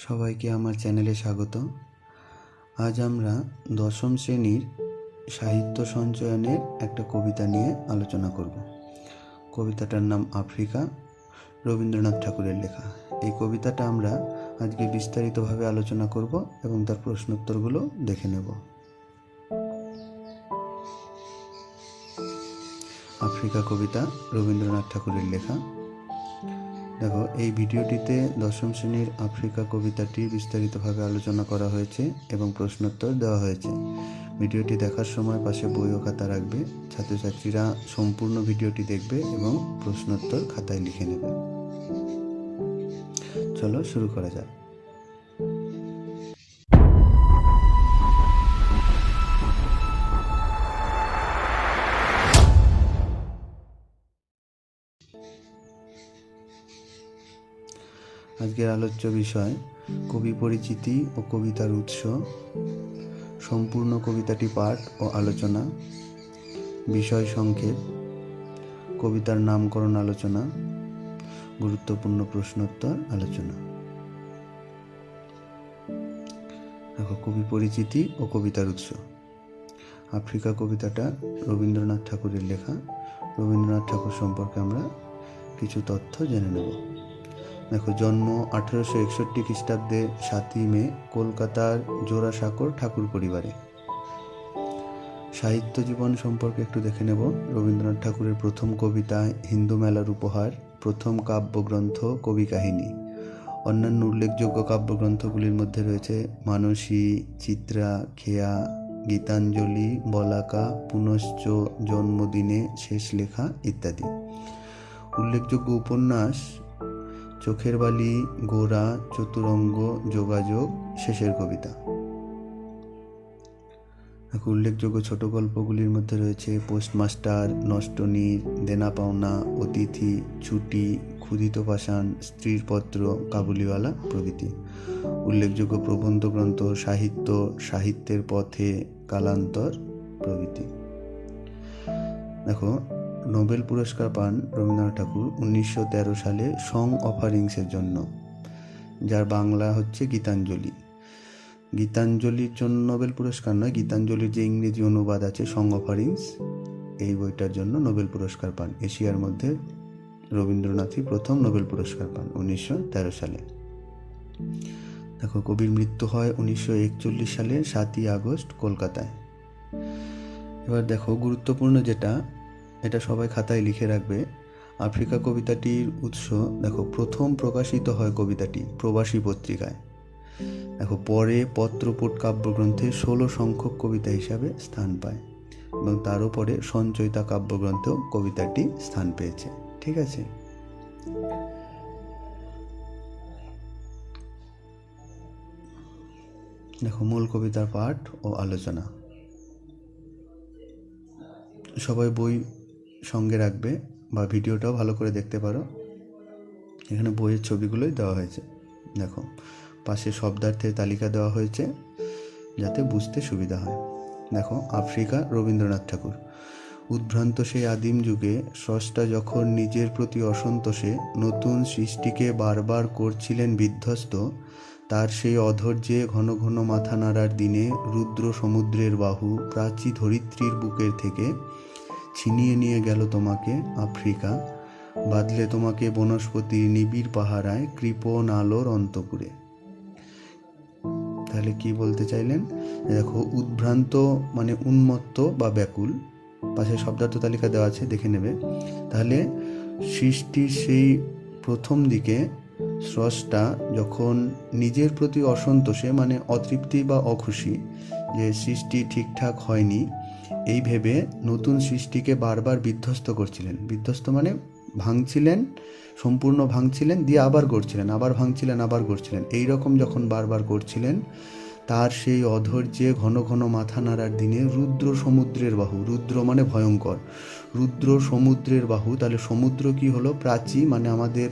সবাইকে আমার চ্যানেলে স্বাগত। আজ আমরা দশম শ্রেণীর সাহিত্য সঞ্চয়নের একটা কবিতা নিয়ে আলোচনা করব। কবিতাটার নাম আফ্রিকা, রবীন্দ্রনাথ ঠাকুরের লেখা। এই কবিতাটা আমরা আজকে বিস্তারিতভাবে আলোচনা করব এবং তার প্রশ্নোত্তরগুলো দেখে নেব। আফ্রিকা কবিতা রবীন্দ্রনাথ ঠাকুরের লেখা। দেখো, এই ভিডিওটিতে দশম শ্রেণীর আফ্রিকা কবিতাটি বিস্তারিতভাবে আলোচনা করা হয়েছে এবং প্রশ্নোত্তর দেওয়া হয়েছে। ভিডিওটি দেখার সময় পাশে বই ও খাতা রাখবে। ছাত্রছাত্রীরা সম্পূর্ণ ভিডিওটি দেখবে এবং প্রশ্নোত্তর খাতায় লিখে নেবে। চলো শুরু করা যাক। আজকের আলোচ্য বিষয় কবি পরিচিতি ও কবিতার উৎস, সম্পূর্ণ কবিতাটি পাঠ ও আলোচনা, বিষয় সংক্ষেপ, কবিতার নামকরণ আলোচনা, গুরুত্বপূর্ণ প্রশ্নোত্তর আলোচনা। দেখো, কবি পরিচিতি ও কবিতার উৎস। আফ্রিকা কবিতাটা রবীন্দ্রনাথ ঠাকুরের লেখা। রবীন্দ্রনাথ ঠাকুর সম্পর্কে আমরা কিছু তথ্য জেনে নেব। দেখো, জন্ম 1861 খ্রিস্টাব্দে 7ই মে কলকাতার জোড়াসাঁকোর ঠাকুর পরিবারে। সাহিত্য জীবন সম্পর্কে একটু দেখে নেব। রবীন্দ্রনাথ ঠাকুরের প্রথম কবিতা হিন্দু মেলার উপহার, প্রথম কাব্যগ্রন্থ কবি কাহিনী। অন্যান্য উল্লেখযোগ্য কাব্যগ্রন্থগুলির মধ্যে রয়েছে মানসী, চিত্রা, খেয়া, গীতাঞ্জলি, বলাকা, পুনশ্চ, জন্মদিনে, শেষ লেখা ইত্যাদি। উল্লেখযোগ্য উপন্যাস চোখের বালি, গোরা, চতুরঙ্গ, যোগাযোগ, শেষের কবিতা। উল্লেখযোগ্য ছোট গল্পগুলির মধ্যে রয়েছে পোস্টমাস্টার, নষ্টনীর, দেনা পাওনা, অতিথি, ছুটি, ক্ষুধিত পাষাণ, স্ত্রীর পত্র, কাবুলিওয়ালা প্রভৃতি। উল্লেখযোগ্য প্রবন্ধ গ্রন্থ সাহিত্য, সাহিত্যের পথে, কালান্তর প্রভৃতি। দেখো, নোবেল পুরস্কার পান রবীন্দ্রনাথ ঠাকুর 1913 সালে সং অফারিংসের জন্য, যার বাংলা হচ্ছে গীতাঞ্জলি। গীতাঞ্জলির জন্য নোবেল পুরস্কার নয়, গীতাঞ্জলির যে ইংরেজি অনুবাদ আছে সং অফারিংস, এই বইটার জন্য নোবেল পুরস্কার পান। এশিয়ার মধ্যে রবীন্দ্রনাথই প্রথম নোবেল পুরস্কার পান 1913 সালে। দেখো, কবির মৃত্যু হয় 1941 সালের 7ই আগস্ট কলকাতায়। এবার দেখো, গুরুত্বপূর্ণ যেটা, এটা সবাই খাতায় লিখে রাখবে। আফ্রিকা কবিতাটির উৎস, দেখো, প্রথম প্রকাশিত হয় কবিতাটি প্রবাসী পত্রিকায়। দেখো, পরে পত্রপুট কাব্যগ্রন্থে 16 সংখ্যক কবিতা হিসাবে স্থান পায় এবং তারও পরে সঞ্চয়িতা কাব্যগ্রন্থেও কবিতাটি স্থান পেয়েছে। ঠিক আছে। দেখো, মূল কবিতার পাঠ ও আলোচনা। সবাই বই সঙ্গে রাখবে বা ভিডিওটাও ভালো করে দেখতে পারো। এখানে বইয়ের ছবিগুলোই দেওয়া হয়েছে। দেখো, পাশে শব্দার্থের তালিকা দেওয়া হয়েছে যাতে বুঝতে সুবিধা হয়। দেখো, আফ্রিকা রবীন্দ্রনাথ ঠাকুর। উদ্ভ্রান্ত সেই আদিম যুগে স্রষ্টা যখন নিজের প্রতি অসন্তোষে নতুন সৃষ্টিকে বারবার করছিলেন বিধ্বস্ত, তার সেই অধৈর্যে ঘন ঘন মাথা নাড়ার দিনে রুদ্র সমুদ্রের বাহু প্রাচী ধরিত্রীর বুকের থেকে ছিনিয়ে নিয়ে গেল তোমাকে আফ্রিকা, বাঁধলে তোমাকে বনস্পতির নিবিড় পাহারায় কৃপণ আলোর অন্তপুরে। তাহলে কি বলতে চাইলেন? দেখো, উদ্ভ্রান্ত মানে উন্মত্ত বা ব্যাকুল, পাশে শব্দার্থ তালিকা দেওয়া আছে, দেখে নেবে। তাহলে সৃষ্টির সেই প্রথম দিকে স্রষ্টা যখন নিজের প্রতি অসন্তোষে মানে অতৃপ্তি বা অখুশি যে সৃষ্টি ঠিকঠাক হয়নি, এই ভেবে নতুন সৃষ্টিকে বারবার বিধ্বস্ত করছিলেন। বিধ্বস্ত মানে ভাঙছিলেন, সম্পূর্ণ ভাঙছিলেন, দিয়ে আবার গড়ছিলেন, আবার ভাঙছিলেন, আবার গড়ছিলেন। এইরকম যখন বারবার করছিলেন, তার সেই অধৈর্যে ঘন ঘন মাথা নাড়ার দিনে রুদ্র সমুদ্রের বাহু, রুদ্র মানে ভয়ঙ্কর, রুদ্র সমুদ্রের বাহু। তাহলে সমুদ্র কি হলো? প্রাচী মানে আমাদের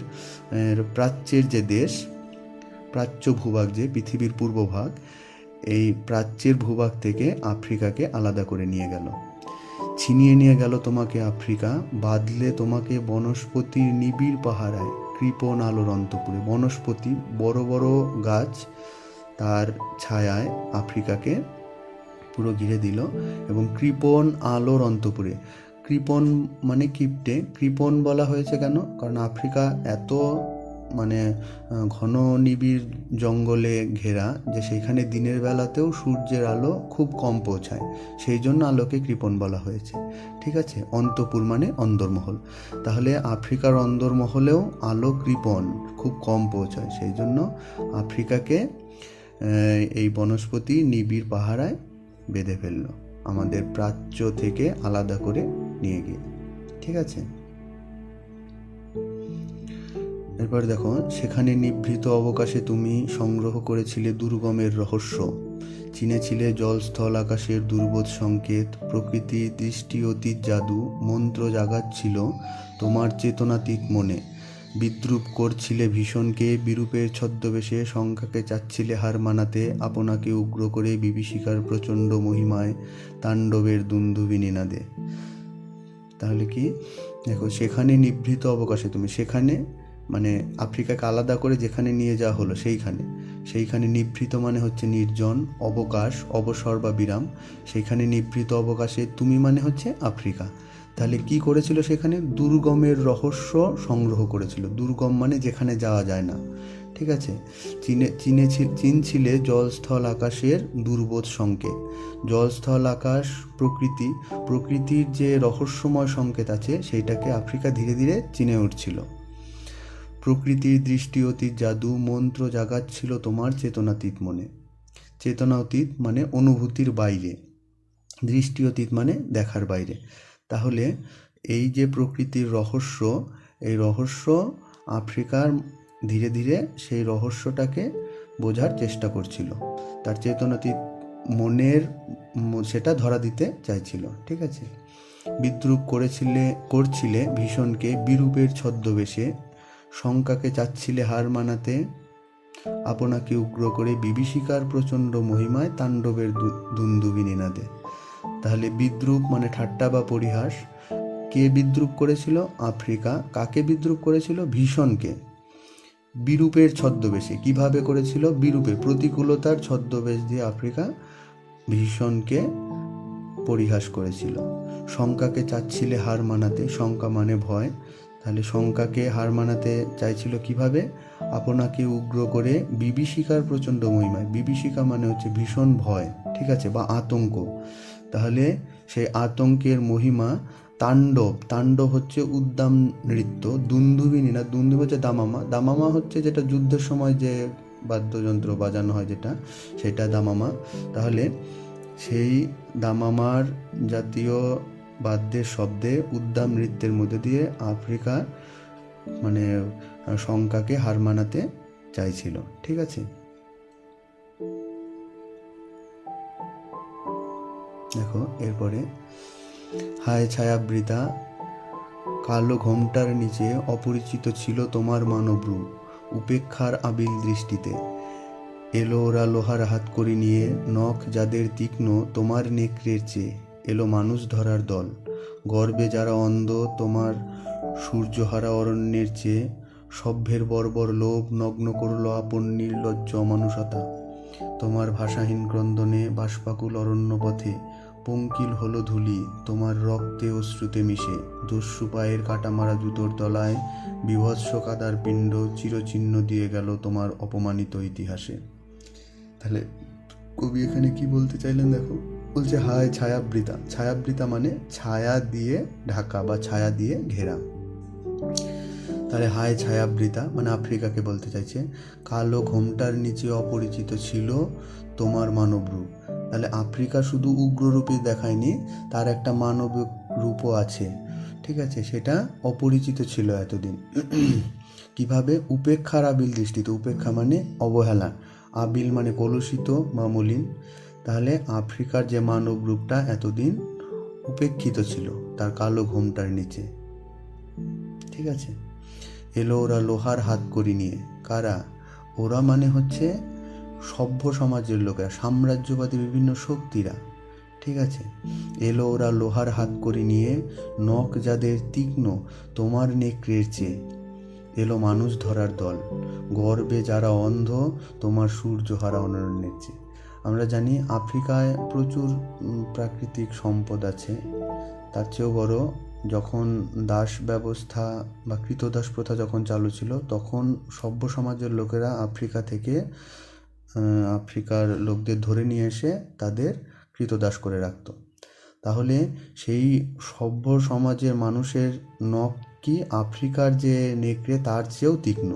প্রাচ্যের যে দেশ, প্রাচ্য ভূভাগ, যে পৃথিবীর পূর্বভাগ, এই প্রাচ্যের ভূভাগ থেকে আফ্রিকাকে আলাদা করে নিয়ে গেল। ছিনিয়ে নিয়ে গেল তোমাকে আফ্রিকা, বাঁধলে তোমাকে বনস্পতির নিবিড় পাহারায় কৃপণ আলোর অন্তপুরে। বনস্পতি, বড় বড় গাছ তার ছায়ায় আফ্রিকাকে পুরো ঘিরে দিল এবং কৃপণ আলোর অন্তপুরে। কৃপণ মানে কিপ্টে। কৃপণ বলা হয়েছে কেন? কারণ আফ্রিকা এত মানে ঘন নিবিড় জঙ্গলে ঘেরা যে সেইখানে দিনের বেলাতেও সূর্যের আলো খুব কম পৌঁছায়, সেই জন্য আলোকে কৃপণ বলা হয়েছে। ঠিক আছে, অন্তপুর মানে অন্দরমহল। তাহলে আফ্রিকার অন্দরমহলেও আলো কৃপণ, খুব কম পৌঁছায়, সেই জন্য আফ্রিকাকে এই বনস্পতি নিবিড় পাহারায় বেঁধে ফেলল, আমাদের প্রাচ্য থেকে আলাদা করে নিয়ে গিয়ে। ঠিক আছে, এরপর দেখো, সেখানে নিভৃত অবকাশে তুমি সংগ্রহ করেছিলে দুর্গমের রহস্য, চিনেছিলে জল স্থল আকাশের দুর্বোধ সংকেত, প্রকৃতির দৃষ্টি অতীত জাদু মন্ত্র জাগাচ্ছিল তোমার চেতনাতীত মনে। বিদ্রুপ করছিলে ভীষণকে বিরূপের ছদ্মবেশে, সংখ্যাকে চাচ্ছিলে হার মানাতে, আপনাকে উগ্র করে বিভীষিকার প্রচণ্ড মহিমায় তাণ্ডবের দুন্দুবিনী নাদে। তাহলে কি দেখো, সেখানে নিভৃত অবকাশে তুমি, সেখানে মানে আফ্রিকাকে আলাদা করে যেখানে নিয়ে যাওয়া হলো সেইখানে নিভৃত মানে হচ্ছে নির্জন, অবকাশ অবসর বা বিরাম, সেইখানে নিভৃত অবকাশে তুমি মানে হচ্ছে আফ্রিকা। তাহলে কি করেছিল সেখানে? দুর্গমের রহস্য সংগ্রহ করেছিল। দুর্গম মানে যেখানে যাওয়া যায় না। ঠিক আছে, চিনছিলে জলস্থল আকাশের দুর্বোধ সংকেত। জলস্থল আকাশ প্রকৃতির যে রহস্যময় সংকেত আছে সেইটাকে আফ্রিকা ধীরে ধীরে চিনে উঠছিল। প্রকৃতির দৃষ্টি অতীত জাদু মন্ত্র জাগাচ্ছিল তোমার চেতনাতীত মনে। চেতনা অতীত মানে অনুভূতির বাইরে, দৃষ্টি অতীত মানে দেখার বাইরে। তাহলে এই যে প্রকৃতির রহস্য, এই রহস্য আফ্রিকার ধীরে ধীরে সেই রহস্যটাকে বোঝার চেষ্টা করছিল, তার চেতনাতীত মনের সেটা ধরা দিতে চাইছিল। ঠিক আছে, বিদ্রুপ করছিলে ভীষণকে বিরূপের ছদ্মবেশে, শঙ্কাকে চাচ্ছিলে হার মানাতে, আপনাকে উগ্র করে বিভীষিকার প্রচণ্ড মহিমায় তাণ্ডবের দুন্দুবিনী নাদে। তাহলে বিদ্রুপ মানে ঠাট্টা বা পরিহাস। কে বিদ্রুপ করেছিল? আফ্রিকা। কাকে বিদ্রুপ করেছিল? ভীষণকে। বিরূপের ছদ্মবেশে। কিভাবে করেছিল? বিরূপে, প্রতিকূলতার ছদ্মবেশ দিয়ে আফ্রিকা ভীষণকে পরিহাস করেছিল। শঙ্কাকে চাচ্ছিলে হার মানাতে, শঙ্কা মানে ভয়, তাহলে শঙ্কাকে হার মানাতে চাইছিল কিভাবে? আপনাকে উগ্র করে বিভীষিকার প্রচণ্ড মহিমায়। বিভীষিকা মানে হচ্ছে ভীষণ ভয়, ঠিক আছে, বা আতঙ্ক। তাহলে সেই আতঙ্কের মহিমা তাণ্ডব হচ্ছে উদ্দাম নৃত্য, দুন্দুবিনী না, দুন্দুবি হচ্ছে দামামা। দামামা হচ্ছে যেটা যুদ্ধের সময় যে বাদ্যযন্ত্র বাজানো হয় যেটা, সেটা দামামা। তাহলে সেই দামামার জাতীয় বাদ্যের শব্দে উদ্দাম নৃত্যের মধ্যে দিয়ে আফ্রিকা মানে শঙ্কাকে হার মানাতে চাইছিল। ঠিক আছে, দেখো এরপরে, হায় ছায়াবৃতা কালো ঘোমটার নিচে অপরিচিত ছিল তোমার মানব রূপ, উপেক্ষার আবিল দৃষ্টিতে এলো ওরা লোহার হাত করি নিয়ে, নখ যাদের তীক্ষ্ণ তোমার নেকড়ের চেয়ে, এলো মানুষ ধরার দল, গর্বে যারা অন্ধ তোমার সূর্যহারা অরণ্যের চেয়ে, সভ্যের বর্বর লোভ নগ্ন করল আপন নির্লজ্জ অমানুষতা, তোমার ভাষাহীন ক্রন্দনে বাষ্পাকুল অরণ্য পথে পঙ্কিল হলো ধুলি তোমার রক্তে অশ্রুতে মিশে, দস্যু পায়ের কাটামারা জুতোর তলায় বিভৎস কাদার পিণ্ড চিরচিহ্ন দিয়ে গেল তোমার অপমানিত ইতিহাসে। তাহলে কবি এখানে কি বলতে চাইলেন দেখো, বলছে হায় ছায়াবৃতা। ছায়াবৃতা মানে ছায়া দিয়ে ঢাকা বা ছায়া দিয়ে ঘেরা। তাহলে হায় ছায়াবৃতা মানে আফ্রিকাকে বলতে চাইছে, কালো ঘোমটার নিচে অপরিচিত ছিল তোমার মানব রূপ। তাহলে আফ্রিকা শুধু উগ্ররূপই দেখায়নি, তার একটা মানব রূপও আছে। ঠিক আছে, সেটা অপরিচিত ছিল এতদিন। কিভাবে? উপেক্ষার আবিল দৃষ্টিতে। উপেক্ষা মানে অবহেলা, আবিল মানে কলুষিত বা মলিন। তাহলে আফ্রিকার যে মানব রূপটা এতদিন উপেক্ষিত ছিল তার কালো ঘোমটার নিচে। ঠিক আছে, এলো ওরা লোহার হাত করি নিয়ে। কারা? ওরা মানে হচ্ছে সভ্য সমাজের লোকেরা, সাম্রাজ্যবাদী বিভিন্ন শক্তিরা। ঠিক আছে, এলো ওরা লোহার হাত করি নিয়ে, নখ যাদের তীক্ষ্ণ তোমার নেকড়ের চেয়ে। এলো মানুষ ধরার দল, গর্বে যারা অন্ধ, তোমার সূর্য হারা অরণ্যের চেয়ে। আমরা জানি আফ্রিকায় প্রচুর প্রাকৃতিক সম্পদ আছে। তার চেয়েও বড়, যখন দাস ব্যবস্থা বা কৃতদাস প্রথা যখন চালু ছিল, তখন সভ্য সমাজের লোকেরা আফ্রিকা থেকে আফ্রিকার লোকদের ধরে নিয়ে এসে তাদের কৃতদাস করে রাখত। তাহলে সেই সভ্য সমাজের মানুষের নখ কি আফ্রিকার যে নেকড়ে তার চেয়েও তীক্ষ্ণ।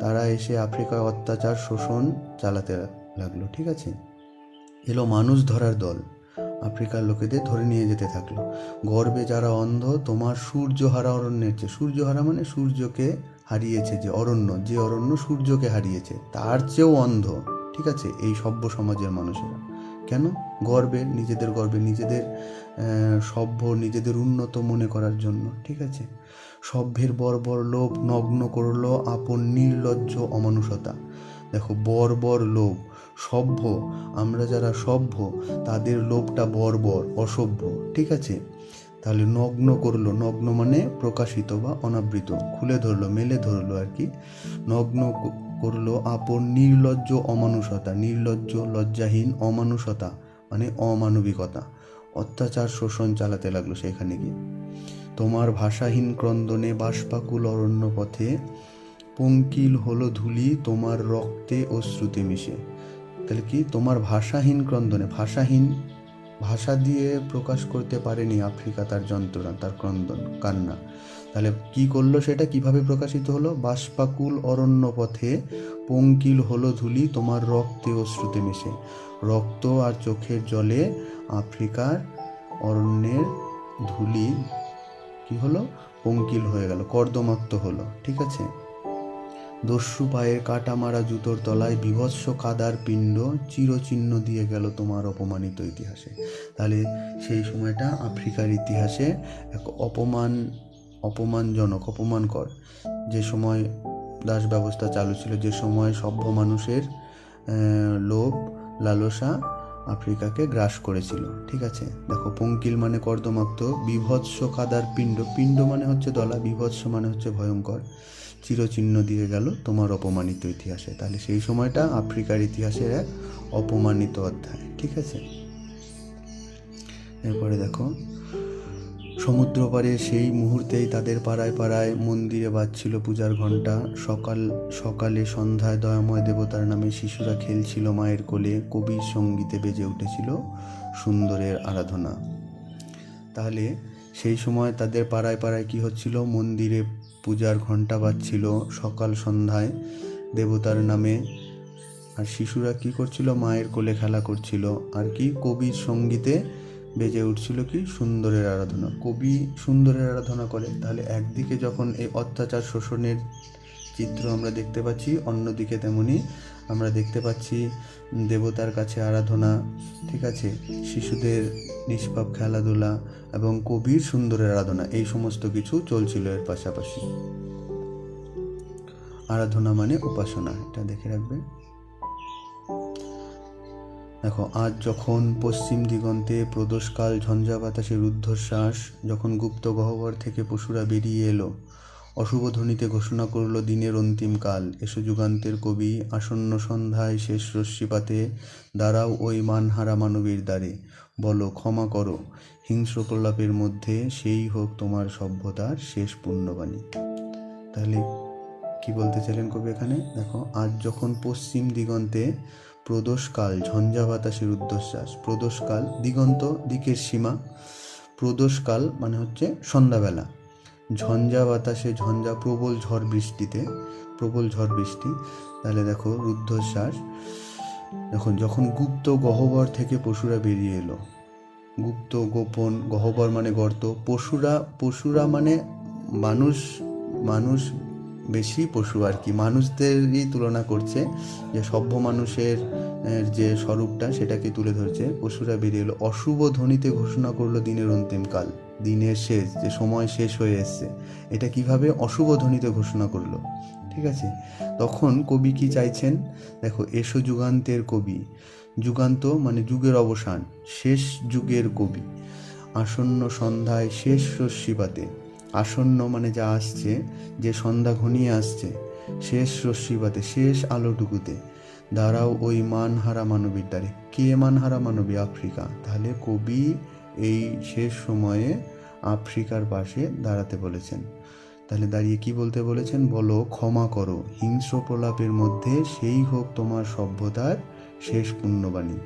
তারা এসে আফ্রিকায় অত্যাচার শোষণ চালাতে লাগলো। ঠিক আছে, এলো মানুষ ধরার দল, আফ্রিকার লোকেদের ধরে নিয়ে যেতে থাকলো। গর্বে যারা অন্ধ, তোমার সূর্য হারা অরণ্যের চেয়ে। সূর্য হারা মানে সূর্যকে হারিয়েছে, যে অরণ্য, যে অরণ্য সূর্যকে হারিয়েছে তার চেয়েও অন্ধ। ঠিক আছে, এই সভ্য সমাজের মানুষেরা কেন? গর্বে, নিজেদের গর্বে, নিজেদের সভ্য, নিজেদের উন্নত মনে করার জন্য। ঠিক আছে, সভ্যের বর্বর লোভ নগ্ন করলো আপন নির্লজ্জ অমানুষতা। দেখো, বর্বর লোভ, সভ্য, আমরা যারা সভ্য তাদের লোভটা বর্বর, অসভ্য। ঠিক আছে, তাহলে নগ্ন করলো, নগ্ন মানে প্রকাশিত বা অনাবৃত, খুলে ধরলো, মেলে ধরলো আর কি। নগ্ন করলো আপন নির্লজ্জ অমানুষতা, নির্লজ্জ লজ্জাহীন, অমানুষতা মানে অমানবিকতা, অত্যাচার শোষণ চালাতে লাগলো সেখানে গিয়ে। তোমার ভাষাহীন ক্রন্দনে বাষ্পাকুল অরণ্য পথে পঙ্কিল হলো ধূলি তোমার রক্তে অশ্রুতে মিশে। তাহলে কি, তোমার ভাষাহীন ক্রন্দনে, ভাষাহীন, ভাষা দিয়ে প্রকাশ করতে পারেনি আফ্রিকা তার যন্ত্রণা, তার ক্রন্দন, কান্না। তাহলে কি করলো, সেটা কিভাবে প্রকাশিত হলো? বাষ্পাকুল অরণ্য পথে পঙ্কিল হলো ধূলি তোমার রক্তে অশ্রুতে মিশে। রক্ত আর চোখের জলে আফ্রিকার অরণ্যের ধূলি কি হলো? পঙ্কিল হয়ে গেল, কর্দমাক্ত হলো। ঠিক আছে, দস্যু পায়ের কাটা মারা জুতোর তলায় বিভৎস কাদার পিণ্ড চিরচিহ্ন দিয়ে গেল তোমার অপমানিত ইতিহাসে। তাহলে সেই সময়টা আফ্রিকার ইতিহাসে এক অপমানজনক, অপমানকর, যে সময় দাস ব্যবস্থা চালু ছিল, যে সময় সভ্য মানুষের লোভ লালসা আফ্রিকাকে গ্রাস করেছিল। ঠিক আছে, দেখো, পঙ্কিল মানে কর্দমাক্ত, বিভৎস কাদার পিণ্ড, পিণ্ড মানে হচ্ছে দলা, বিভৎস মানে হচ্ছে ভয়ঙ্কর, চিরচিহ্ন দিয়ে গেল তোমার অপমানিত ইতিহাসে। তাহলে সেই সময়টা আফ্রিকার ইতিহাসের এক অপমানিত অধ্যায়। ঠিক আছে, এরপরে দেখো, সমুদ্র পাড়ে সেই মুহূর্তেই তাদের পাড়ায় পাড়ায় মন্দিরে বাজছিল পূজার ঘণ্টা। সকালে সন্ধ্যায় দয়াময় দেবতার নামে শিশুরা খেলছিল মায়ের কোলে, কবির সঙ্গীতে বেজে উঠেছিল সুন্দরের আরাধনা। তাহলে সেই সময় তাদের পাড়ায় পাড়ায় কি হচ্ছিল? মন্দিরে পূজার ঘণ্টা বাজছিল সকাল সন্ধ্যায় দেবতার নামে, আর শিশুরা কি করছিল? মায়ের কোলে খেলা করছিল। আর কি, কবির সঙ্গীতে বেজে উঠছিল কি? সুন্দরের আরাধনা। কবি সুন্দরের আরাধনা করে। তাহলে একদিকে যখন এই অত্যাচার শোষণের চিত্র আমরা দেখতে পাচ্ছি, অন্যদিকে তেমনি আমরা দেখতে পাচ্ছি দেবতার কাছে আরাধনা। ঠিক আছে, শিশুদের নিষ্পাপ খেলাধুলা এবং কবির সুন্দরের আরাধনা, এই সমস্ত কিছু চলছিল এর পাশাপাশি। আরাধনা মানে উপাসনা, এটা দেখে রাখবে। দেখো, আজ যখন পশ্চিম দিগন্তে প্রদোষকাল ঝঞ্ঝা বাতাসের ঊর্ধ্বশ্বাস, যখন গুপ্ত গহ্বর থেকে পশুরা বেরিয়ে এলো, অশুভ ধ্বনিতে ঘোষণা করলো দিনের অন্তিম কাল। এসো যুগান্তের কবি, আসন্ন সন্ধ্যায় শেষ রশ্মিপাতে দাঁড়াও ওই মানহারা মানবীর দ্বারে, বলো ক্ষমা করো হিংস্র প্রলাপের মধ্যে, সেই হোক তোমার সভ্যতার শেষ পুণ্যবাণী। তাহলে কি বলতে চাইলেন কবি এখানে? দেখো, আজ যখন পশ্চিম দিগন্তে প্রদোষকাল ঝঞ্ঝা বাতাসের ঊর্ধ্বশ্বাস, প্রদোষকাল দিগন্ত, দিকের সীমা, প্রদোষকাল মানে হচ্ছে সন্ধ্যাবেলা, ঝঞ্ঝা বাতাসে, ঝঞ্ঝা প্রবল ঝড় বৃষ্টিতে, প্রবল ঝড় বৃষ্টি। তাহলে দেখো, রুদ্ধশ্বাস, দেখুন, যখন গুপ্ত গহ্বর থেকে পশুরা বেরিয়ে এলো, গুপ্ত, গোপন, গহ্বর মানে গর্ত, পশুরা মানে মানুষ বেশি পশু আর কি, মানুষদেরই তুলনা করছে, যে সভ্য মানুষের যে স্বরূপটা সেটাকে তুলে ধরছে। পশুরা বেরিয়ে এলো, অশুভ ধ্বনিতে ঘোষণা করলো দিনের অন্তিমকাল, দিনের শেষ, যে সময় শেষ হয়ে এসছে, এটা কিভাবে অশুভ ধ্বনিতে ঘোষণা করলো। ঠিক আছে, তখন কবি কি চাইছেন? দেখো, এসো যুগান্তের কবি, যুগান্ত মানে যুগের অবসান, শেষ যুগের কবি, আসন্ন সন্ধ্যায় শেষ রশ্মিপাতে, আসন্ন মানে যা আসছে, যে সন্ধ্যা ঘনিয়ে আসছে, শেষ রশ্মিপাতে, শেষ আলোটুকুতে দাঁড়াও ওই মানহারা মানবীর দ্বারে। কে মানহারা মানবী? আফ্রিকা। তাহলে কবি এই শেষ সময়ে আফ্রিকার পাশে দাঁড়াতে বলেছেন। তাহলে দাঁড়িয়ে কি বলতে বলেছেন? বলো ক্ষমা করো, হিংস্র প্রলাপের মধ্যে সেই হোক তোমার সভ্যতার শেষ পুণ্যবাণী।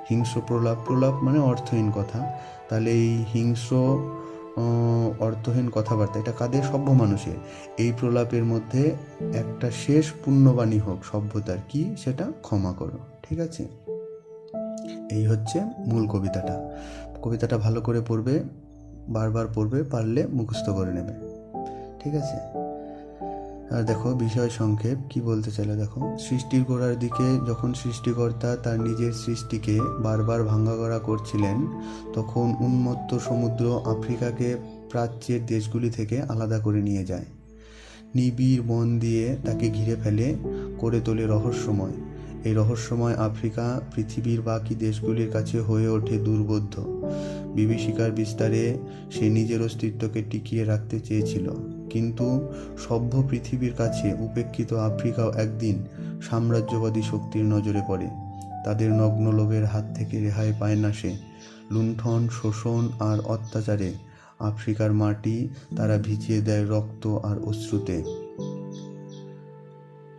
হিংস্র প্রলাপ, প্রলাপ মানে অর্থহীন কথা। তাহলে এই হিংস্র অর্থহীন কথাবার্তা, এটা কাদের? সভ্য মানুষের। এই প্রলাপের মধ্যে একটা শেষ পুণ্যবাণী হোক সভ্যতার। কি সেটা? ক্ষমা করো। ঠিক আছে, এই হচ্ছে মূল কবিতাটা। কবিতাটা ভালো করে পড়বে, বারবার পড়বে, পারলে মুখস্থ করে নেবে। ঠিক আছে, আর দেখো বিষয় সংক্ষেপ কি বলতে চাইলে, দেখো সৃষ্টির গোড়ার দিকে যখন সৃষ্টিকর্তা তার নিজের সৃষ্টিকে বারবার ভাঙাগড়া করছিলেন, তখন উন্মত্ত সমুদ্র আফ্রিকাকে প্রাচ্যের দেশগুলি থেকে আলাদা করে নিয়ে যায়, নিবিড় বন দিয়ে তাকে ঘিরে ফেলে, করে তোলে রহস্যময়। এই রহস্যময় আফ্রিকা পৃথিবীর বাকি দেশগুলির কাছে হয়ে ওঠে দুর্বোধ্য। বিভীষিকার বিস্তারে সে নিজের অস্তিত্বকে টিকিয়ে রাখতে চেয়েছিল, কিন্তু সভ্য পৃথিবীর কাছে উপেক্ষিত আফ্রিকাও একদিন সাম্রাজ্যবাদী শক্তির নজরে পড়ে। তাদের নগ্ন লোভের হাত থেকে রেহাই পায় না সে। লুণ্ঠন, শোষণ আর অত্যাচারে আফ্রিকার মাটি তারা ভিজিয়ে দেয় রক্ত আর অশ্রুতে।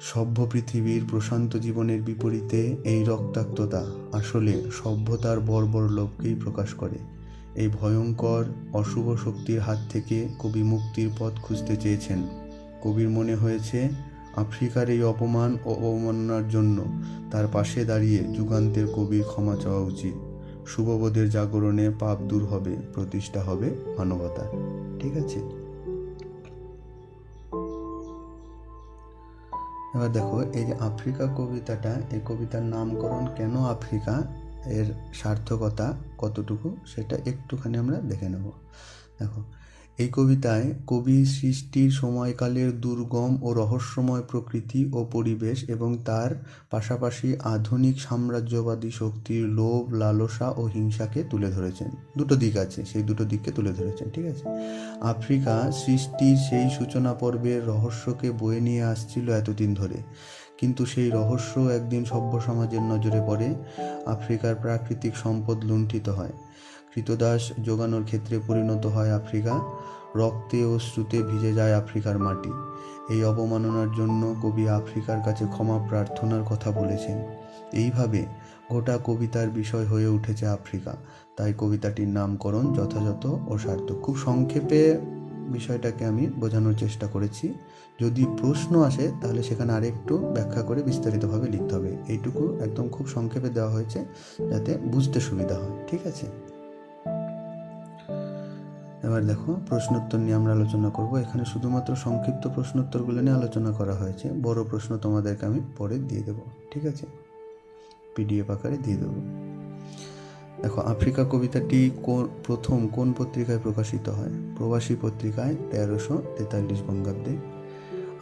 সভ্য পৃথিবীর প্রশান্ত জীবনের বিপরীতে এই রক্তাক্ততা আসলে সভ্যতার বর্বর লোভকেই প্রকাশ করে। এই ভয়ঙ্কর অশুভ শক্তির হাত থেকে কবি মুক্তির পথ খুঁজতে চেয়েছেন। কবির মনে হয়েছে আফ্রিকার এই অপমান ও অবমাননার জন্য তার পাশে দাঁড়িয়ে যুগান্তের কবির ক্ষমা চাওয়া উচিত। শুভবোধের জাগরণে পাপ দূর হবে, প্রতিষ্ঠা হবে মানবতার। ঠিক আছে, এবার দেখো এই যে আফ্রিকা কবিতাটা, এই কবিতার নামকরণ কেন আফ্রিকা, এর সার্থকতা কতটুকু সেটা একটুখানি আমরা দেখে নেব। দেখো এই কবিতায় কবি সৃষ্টির সময়কালের দুর্গম ও রহস্যময় প্রকৃতি ও পরিবেশ এবং তার পাশাপাশি আধুনিক সাম্রাজ্যবাদী শক্তির লোভ, লালসা ও হিংসাকে তুলে ধরেছেন। দুটো দিক আছে, সেই দুটো দিককে তুলে ধরেছেন। ঠিক আছে, আফ্রিকা সৃষ্টির সেই সূচনা পর্বের রহস্যকে বয়ে নিয়ে আসছিল এতদিন ধরে, কিন্তু সেই রহস্য একদিন সভ্য সমাজের নজরে পড়ে। আফ্রিকার প্রাকৃতিক সম্পদ লুণ্ঠিত হয়, কৃতদাস যোগানোর ক্ষেত্রে পরিণত হয় আফ্রিকা, রক্তে ও শ্রুতে ভিজে যায় আফ্রিকার মাটি। এই অবমাননার জন্য কবি আফ্রিকার কাছে ক্ষমা প্রার্থনার কথা বলেছেন। এইভাবে গোটা কবিতার বিষয় হয়ে উঠেছে আফ্রিকা। তাই কবিতাটির নামকরণ যথাযথ ও সার্থক। খুব সংক্ষেপে বিষয়টাকে আমি বোঝানোর চেষ্টা করেছি। যদি প্রশ্ন আসে তাহলে সেখানে আরেকটু ব্যাখ্যা করে বিস্তারিতভাবে লিখতে হবে। এইটুকু একদম খুব সংক্ষেপে দেওয়া হয়েছে যাতে বুঝতে সুবিধা হয়। ঠিক আছে, এবার দেখো প্রশ্নোত্তর নিয়ে আমরা আলোচনা করব। এখানে শুধুমাত্র সংক্ষিপ্ত প্রশ্নোত্তরগুলো নিয়ে আলোচনা করা হয়েছে, বড় প্রশ্ন তোমাদেরকে আমি পরে দিয়ে দেবো। ঠিক আছে, পিডিএফ আকারে দিয়ে দেবো। দেখো আফ্রিকা কবিতাটি প্রথম কোন পত্রিকায় প্রকাশিত হয়? প্রবাসী পত্রিকায় 1343 বঙ্গাব্দে।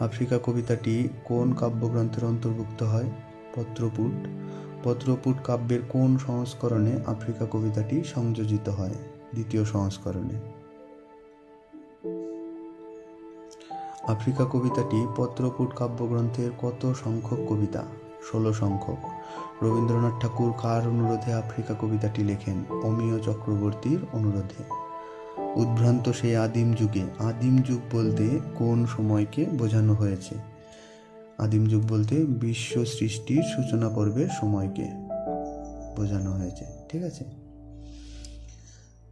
আফ্রিকা কবিতাটি কোন কাব্যগ্রন্থের অন্তর্ভুক্ত হয়? পত্রপুট। পত্রপুট কাব্যের কোন সংস্করণে আফ্রিকা কবিতাটি সংযোজিত হয়? দ্বিতীয় সংস্করণে। আফ্রিকা কবিতাটি পত্রপুট কাব্যগ্রন্থের কত সংখ্যক কবিতা? 16 সংখ্যক। রবীন্দ্রনাথ ঠাকুর কার অনুরোধে আফ্রিকা কবিতাটি লেখেন? অমিয় চক্রবর্তীর অনুরোধে। উদ্ভ্রান্ত সেই আদিম যুগে, আদিম যুগ বলতে কোন সময়কে বোঝানো হয়েছে? আদিম যুগ বলতে বিশ্ব সৃষ্টির সূচনা পর্বের সময়কে বোঝানো হয়েছে। ঠিক আছে,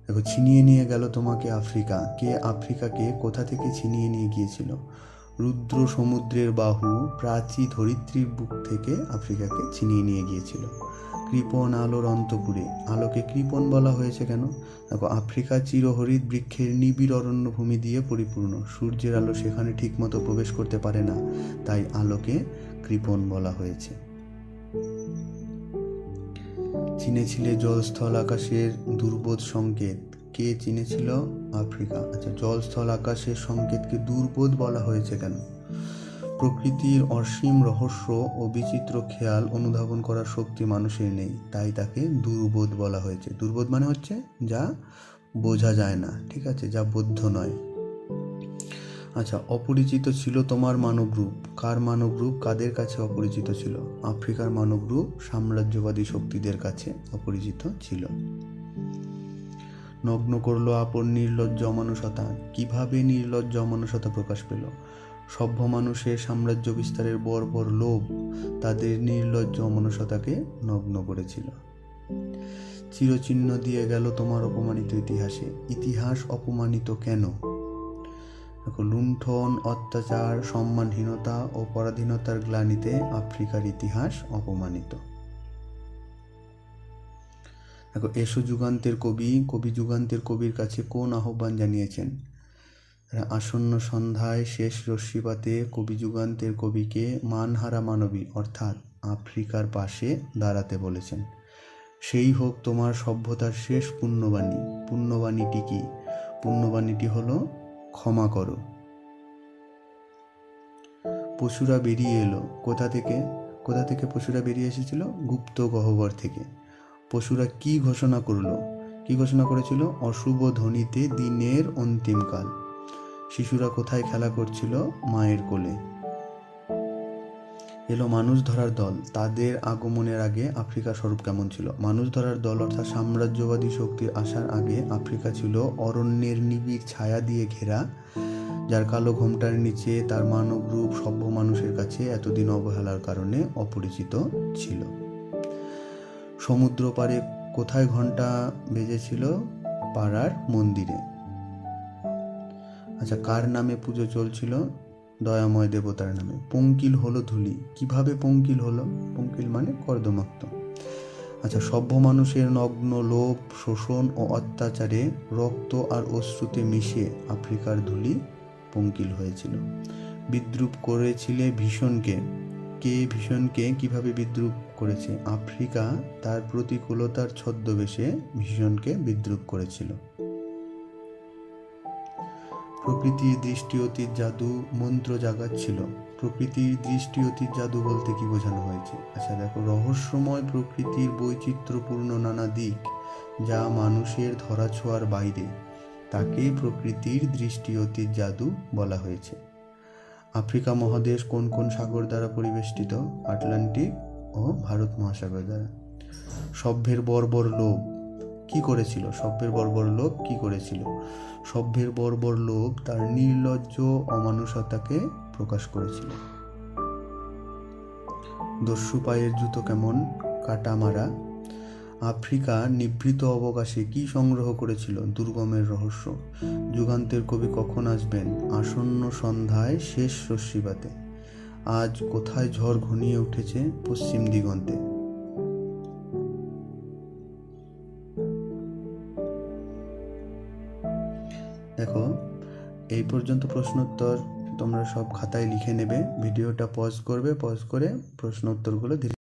দেখো ছিনিয়ে নিয়ে গেল তোমাকে আফ্রিকা। কে আফ্রিকাকে কোথা থেকে ছিনিয়ে নিয়ে গিয়েছিল? রুদ্র সমুদ্রের বাহু প্রাচী ধরিত্রীর বুক থেকে আফ্রিকাকে ছিনিয়ে নিয়ে গিয়েছিল। কৃপণ আলোর অন্তপুরে, আলোকে কৃপণ বলা হয়েছে কেন? দেখো আফ্রিকা চিরহরিৎ বৃক্ষের নিবিড় অরণ্যভূমি দিয়ে পরিপূর্ণ, সূর্যের আলো সেখানে ঠিকমতো প্রবেশ করতে পারে না, তাই আলোকে কৃপণ বলা হয়েছে। চিনেছিলে জলস্থল আকাশের দুর্বোধ সংকেত। কে চিনেছিল? আফ্রিকা। আচ্ছা, জলস্থল আকাশের সংকেতকে দুর্বোধ বলা হয়েছে কেন? প্রকৃতির অসীম রহস্য ও বিচিত্র খেয়াল অনুধাবন করার শক্তি মানুষের নেই, তাই তাকে দুর্বোধ বলা হয়েছে। দুর্বোধ মানে হচ্ছে যা বোঝা যায় না। ঠিক আছে, যা বোধ্য নয়। আচ্ছা, অপরিচিত ছিল তোমার মানবরূপ। কার মানবরূপ কাদের কাছে অপরিচিত ছিল? আফ্রিকার মানবরূপ সাম্রাজ্যবাদী শক্তিদের কাছে অপরিচিত ছিল। নগ্ন করলো আপন নির্লজ্জ অমানুষতা। কিভাবে নির্লজ্জ অমানুষতা প্রকাশ পেল? সভ্য মানুষের সাম্রাজ্য বিস্তারের বর্বর লোভ তাদের নির্লজ্জ অমানুষতাকে নগ্ন করেছিল। চিরচিহ্ন দিয়ে গেল তোমার অপমানিত ইতিহাসে। ইতিহাস অপমানিত কেন? দেখো, লুণ্ঠন, অত্যাচার, সম্মানহীনতা ও পরাধীনতার গ্লানিতে আফ্রিকার ইতিহাস অপমানিত। দেখো, এসো যুগান্তের কবি। কবি যুগান্তের কবির কাছে কোন আহ্বান জানিয়েছেন? আসন্ন সন্ধ্যায় শেষ রশ্মিপাতে কবি যুগান্তের কবিকে মানহারা মানবী অর্থাৎ আফ্রিকার পাশে দাঁড়াতে বলেছেন। সেই হোক তোমার সভ্যতার শেষ পুণ্যবাণী। পুণ্যবাণীটি কি? পুণ্যবাণীটি হলো ক্ষমা করো। পশুরা বেরিয়ে এলো কোথা থেকে? কোথা থেকে পশুরা বেরিয়ে এসেছিল? গুপ্ত গহ্বর থেকে। পশুরা কি ঘোষণা করলো? কি ঘোষণা করেছিল? অশুভ ধ্বনিতে দিনের অন্তিমকাল। শিশুরা কোথায় খেলা করছিল? মায়ের কোলে। এলো মানুষ ধরার দল। তাদের আগমনের আগে আফ্রিকা স্বরূপ কেমন ছিল? মানুষ ধরার দল অর্থাৎ সাম্রাজ্যবাদী শক্তির আসার আগে আফ্রিকা ছিল অরণ্যের নিবিড় ছায়া দিয়ে ঘেরা, যার কালো ঘোমটার নিচে তার মানব রূপ সভ্য মানুষের কাছে এতদিন অবহেলার কারণে অপরিচিত ছিল। সমুদ্র পাড়ে কোথায় ঘন্টা বেজেছিল? পাড়ার মন্দিরে। আচ্ছা, কার নামে পুজো চলছিল? দয়াময় দেবতার নামে। পঙ্কিল হলো ধূলি। কিভাবে পঙ্কিল হলো? পঙ্কিল মানে কর্দমাক্ত। আচ্ছা, সভ্য মানুষের নগ্ন লোভ, শোষণ ও অত্যাচারে রক্ত আর অশ্রুতে মিশে আফ্রিকার ধূলি পঙ্কিল হয়েছিল। বিদ্রুপ করেছিলে ভীষণকে। কে ভীষণকে কিভাবে বিদ্রুপ করেছে? আফ্রিকা তার প্রতিকূলতার ছদ্মবেশে ভীষণকে বিদ্রুপ করেছিল। প্রকৃতির দৃষ্টি অতীত জাদু মন্ত্র জাগাচ্ছিল। প্রকৃতির দৃষ্টি অতীত জাদু বলতে কি বোঝানো হয়েছে? আচ্ছা দেখো, রহস্যময় প্রকৃতির বৈচিত্র্যপূর্ণ নানা দিক যা মানুষের ধরাছোঁয়ার বাইরে, তাকে প্রকৃতির দৃষ্টি অতীত জাদু বলা হয়েছে। আফ্রিকা মহাদেশ কোন কোন সাগর দ্বারা পরিবেষ্টিত? আটলান্টিক ও ভারত মহাসাগর দ্বারা। সভ্যের বর্বর লোভ কি করেছিল? সভ্যের বর্বর লোভ কি করেছিল? সভ্যের বর্বর লোভ তার নির্লজ্জ অমানুষতাকে প্রকাশ করেছিল। দস্যু পায়ের জুতো কেমন? কাটা মারা। আফ্রিকা নিভৃত অবকাশে কি সংগ্রহ করেছিল? দুর্গমের রহস্য। যুগান্তের কবি কখন আসবেন? আসন্ন সন্ধ্যায় শেষ রশ্মিপাতে। আজ কোথায় ঝড় ঘনিয়ে উঠেছে? পশ্চিম দিগন্তে। দেখো, এই পর্যন্ত প্রশ্নোত্তর তোমরা সব খাতায় লিখে নেবে। ভিডিওটা পজ করবে, পজ করে প্রশ্ন উত্তরগুলো ধীরে